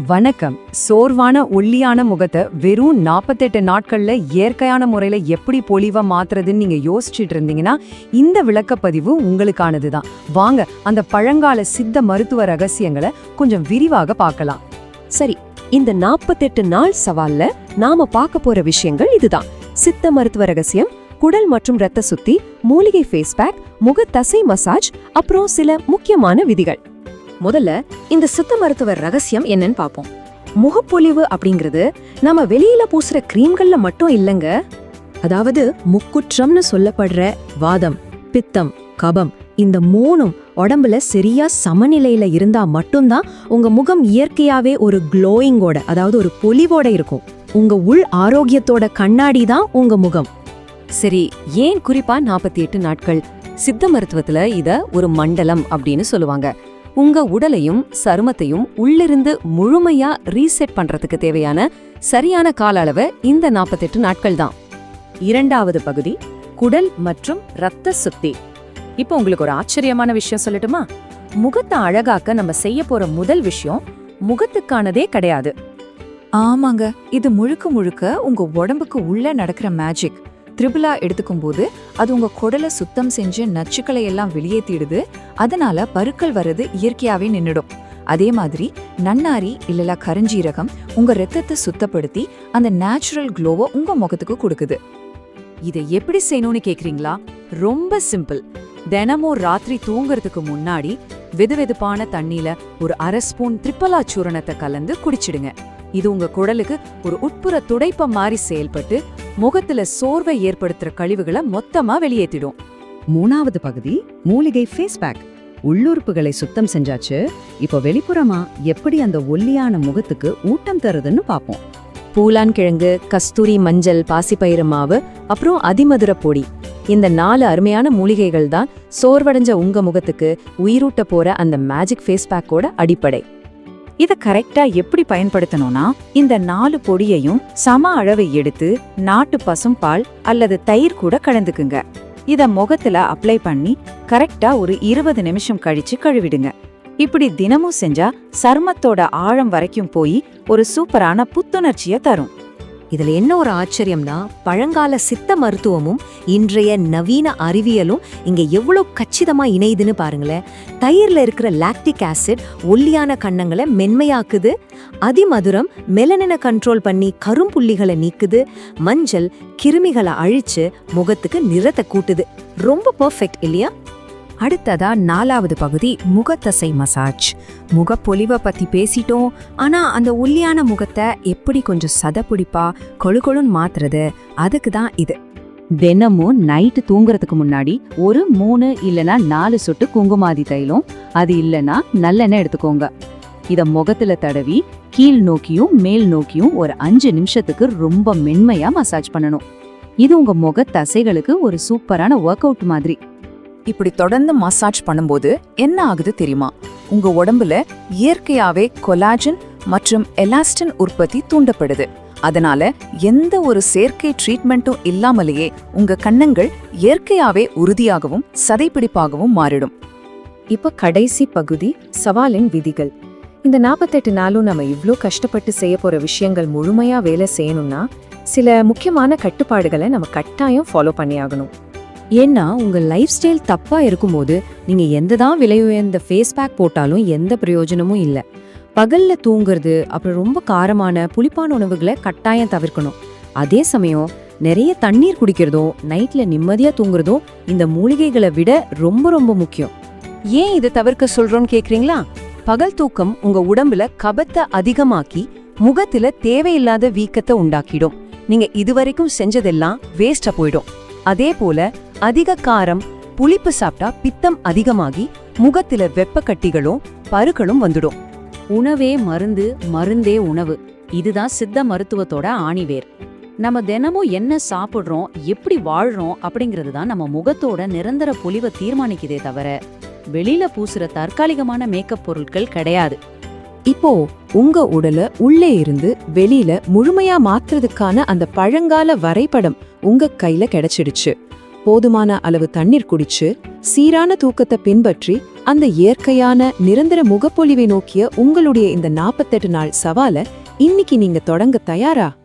வணக்கம். சோர்வான ஒல்லியான முகத்தை வெறும் 48 நாட்கள்ல இயற்கையான முறையில எப்படி பொலிவா மாத்துறதுன்னு நீங்க யோசிச்சுட்டு இருந்தீங்கன்னா இந்த விளக்கப்பதிவு உங்களுக்கானதுதான். வாங்க அந்த பழங்கால சித்த மருத்துவ ரகசியங்களை கொஞ்சம் விரிவாக பார்க்கலாம். சரி, இந்த 48 நாள் சவால்ல நாம பார்க்க போற விஷயங்கள் இதுதான். சித்த மருத்துவ ரகசியம், குடல் மற்றும் ரத்த சுத்தி, மூலிகை ஃபேஸ் பேக், முக தசை மசாஜ், அப்புறம் சில முக்கியமான விதிகள். முதல்ல இந்த சித்த மருத்துவ ரகசியம் என்னன்னு பாப்போம். முகப்பொலிவு அப்படிங்கிறது நம்ம வெளியில பூசுற கிரீம்கள்ல மட்டும் இல்லைங்க. அதாவது முக்குற்றம்னு சொல்லப்படுற வாதம், பித்தம், கபம், இந்த மூணும் உடம்புல சரியா சமநிலையில இருந்தா மட்டும்தான் உங்க முகம் இயற்கையாவே ஒரு க்ளோயிங்கோட, அதாவது ஒரு பொலிவோட இருக்கும். உங்க உள் ஆரோக்கியத்தோட கண்ணாடி தான் உங்க முகம். சரி, ஏன் குறிப்பா 48 நாட்கள்? சித்த மருத்துவத்துல இத ஒரு மண்டலம் அப்படின்னு சொல்லுவாங்க. உங்க உடலையும் சருமத்தையும் உள்ளிருந்து முழுமையா ரீசெட் பண்றதுக்கு தேவையான சரியான கால அளவு இந்த 48 நாட்கள் தான். இரண்டாவது பகுதி, குடல் மற்றும் ரத்த சுத்தி. இப்போ உங்களுக்கு ஒரு ஆச்சரியமான விஷயம் சொல்லட்டுமா? முகத்தை அழகாக்க நம்ம செய்ய போற முதல் விஷயம் முகத்துக்கானதே கிடையாது. ஆமாங்க, இது முழுக்க முழுக்க உங்க உடம்புக்கு உள்ள நடக்கிற மேஜிக். த்ரிபுலா எடுத்துக்கும் போது அது உங்க குடலை சுத்தம் செஞ்சு நச்சுக்களை எல்லாம் வெளியேற்றிடுது. அதனால பருக்கள் வர்றது இயற்கையாவே நின்னுடும். அதே மாதிரி நன்னாரி இல்லல கருஞ்சீரகம் உங்க ரத்தத்தை சுத்தப்படுத்தி அந்த நேச்சுரல் க்ளோவை உங்க முகத்துக்கு கொடுக்குது. இதை எப்படி செய்யணும்னு கேக்குறீங்களா? ரொம்ப சிம்பிள். தினமும் ராத்திரி தூங்குறதுக்கு முன்னாடி வெதுவெதுப்பான தண்ணியில ஒரு அரை ஸ்பூன் திரிபலா சூரணத்தை கலந்து குடிச்சிடுங்க. இது உங்க குடலுக்கு ஒரு உட்புற துடைப்பம் மாதிரி செயல்பட்டு முகத்துல சோர்வை ஏற்படுத்துற கழிவுகளை மொத்தமா வெளியேற்றிடும். மூணாவது பகுதி, மூலிகை ஃபேஸ் பேக். உள்ளுறுப்புகளை சுத்தம் செஞ்சாச்சு, இப்போ வெளிப்புறமா எப்படி அந்த ஒல்லியான முகத்துக்கு ஊட்டம் தருதுன்னு பாப்போம். பூலான் கிழங்கு, கஸ்தூரி மஞ்சள், பாசிப்பயிறு மாவு, அப்புறம் அதிமதுர பொடி. இந்த 4 அருமையான மூலிகைகள் தான் சோர்வடைஞ்ச உங்க முகத்துக்கு உயிரூட்ட போற அந்த மேஜிக் ஃபேஸ் பேக்கோட அடிப்படை. இத கரெக்டா எப்படி பயன்படுத்தணும்னா, இந்த 4 பொடியையும் சம அளவை எடுத்து நாட்டு பசும்பால் அல்லது தயிர் கூட கலந்துக்குங்க. இத முகத்துல அப்ளை பண்ணி கரெக்டா ஒரு 20 நிமிஷம் கழிச்சு கழுவிடுங்க. இப்படி தினமும் செஞ்சா சருமத்தோட ஆழம் வரைக்கும் போய் ஒரு சூப்பரான புத்துணர்ச்சிய தரும். இதுல என்ன ஒரு ஆச்சரியம்னா, பழங்கால சித்த மருத்துவமும் இன்றைய நவீன அறிவியலும் இங்க எவ்வளவு கச்சிதமா இணையுதுன்னு பாருங்களேன். தயிர்ல இருக்கிற லாக்டிக் ஆசிட் ஒல்லியான கன்னங்களை மென்மையாக்குது. அதிமதுரம் மெலனினை கண்ட்ரோல் பண்ணி கரும்புள்ளிகளை நீக்குது. மஞ்சள் கிருமிகளை அழிச்சு முகத்துக்கு நிறத்தை கூட்டுது. ரொம்ப பெர்ஃபெக்ட் இல்லையா? அடுத்ததா 4வது பகுதி, முகத்தசை மசாஜ். முகப்பொலிவை பத்தி பேசிட்டோம். ஆனா அந்த ஒல்லியான முகத்தை எப்படி கொஞ்சம் சதப்பிடிப்பா கொழுன்னு மாத்துறது, அதுக்கு தான் இது. தினமும் நைட்டு தூங்குறதுக்கு முன்னாடி ஒரு 3 இல்லனா 4 சொட்டு குங்குமாதி தைலம், அது இல்லனா நல்லெண்ணெய் எடுத்துக்கோங்க. இத முகத்துல தடவி கீழ் நோக்கியும் மேல் நோக்கியும் ஒரு 5 நிமிஷத்துக்கு ரொம்ப மென்மையா மசாஜ் பண்ணணும். இது உங்க முக தசைகளுக்கு ஒரு சூப்பரான ஒர்க் அவுட் மாதிரி. இப்படி தொடர்ந்து மசாஜ் பண்ணும்போது என்ன ஆகுது தெரியுமா? உங்க உடம்புல இயற்கையாவே கொலாஜன் மற்றும் எலாஸ்டின் உற்பத்தி தூண்டப்படுது. அதனால எந்த ஒரு செயற்கை ட்ரீட்மெண்ட்டும் இல்லாமலேயே உங்க கன்னங்கள் இயற்கையாவே உறுதியாகவும் சதைப்பிடிப்பாகவும் மாறிடும். இப்ப கடைசி பகுதி, சவாலின் விதிகள். இந்த 48 நாளும் நம்ம இவ்ளோ கஷ்டப்பட்டு செய்ய போற விஷயங்கள் முழுமையா வேலை செய்யணும்னா சில முக்கியமான கட்டுப்பாடுகளை நம்ம கட்டாயம் ஃபாலோ பண்ணி ஆகணும். ஏன்னா உங்க லைஃப் ஸ்டைல் தப்பா இருக்கும்போது நீங்க எந்ததான் விலை உயர்ந்த ஃபேஸ் பேக் போட்டாலும் எந்த பிரயோஜனமும் இல்லை. பகல்ல தூங்குறது, அப்புறம் ரொம்ப காரமான புளிப்பான உணவுகளை கட்டாயம் தவிர்க்கணும். அதே சமயம் நிறைய தண்ணீர் குடிக்கிறதும் நைட்ல நிம்மதியா தூங்குறதும் இந்த மூலிகைகளை விட ரொம்ப ரொம்ப முக்கியம். ஏன் இதை தவிர்க்க சொல்றோம்னு கேக்குறீங்களா? பகல் தூக்கம் உங்க உடம்புல கபத்தை அதிகமாக்கி முகத்துல தேவையில்லாத வீக்கத்தை உண்டாக்கிடும். நீங்க இதுவரைக்கும் செஞ்சதெல்லாம் வேஸ்டா போயிடும். அதே போல அதிக காரம் புளிப்பு சாப்பிட்டா பித்தம் அதிகமாகி முகத்துல வெப்ப கட்டிகளும் பருக்களும் வந்துடும். உணவே மருந்து, மருந்தே உணவு. இதுதான் சித்த மருத்துவத்தோட ஆணிவேர். நம்ம தினமும் என்ன சாப்பிடுறோம், எப்படி வாழ்றோம் அப்படிங்கிறது தான் நம்ம முகத்தோட நிரந்தர பொலிவை தீர்மானிக்குதே தவிர வெளியில பூசுற தற்காலிகமான மேக்கப் பொருட்கள் கிடையாது. இப்போ உங்க உடலை உள்ளே இருந்து வெளியில முழுமையா மாத்துறதுக்கான அந்த பழங்கால வரைபடம் உங்க கையில கிடைச்சிடுச்சு. போதுமான அளவு தண்ணீர் குடிச்சு சீரான தூக்கத்தை பின்பற்றி அந்த இயற்கையான நிரந்தர முகப்பொலிவை நோக்கிய உங்களுடைய இந்த 48 நாள் சவாலை இன்னைக்கு நீங்க தொடங்க தயாரா?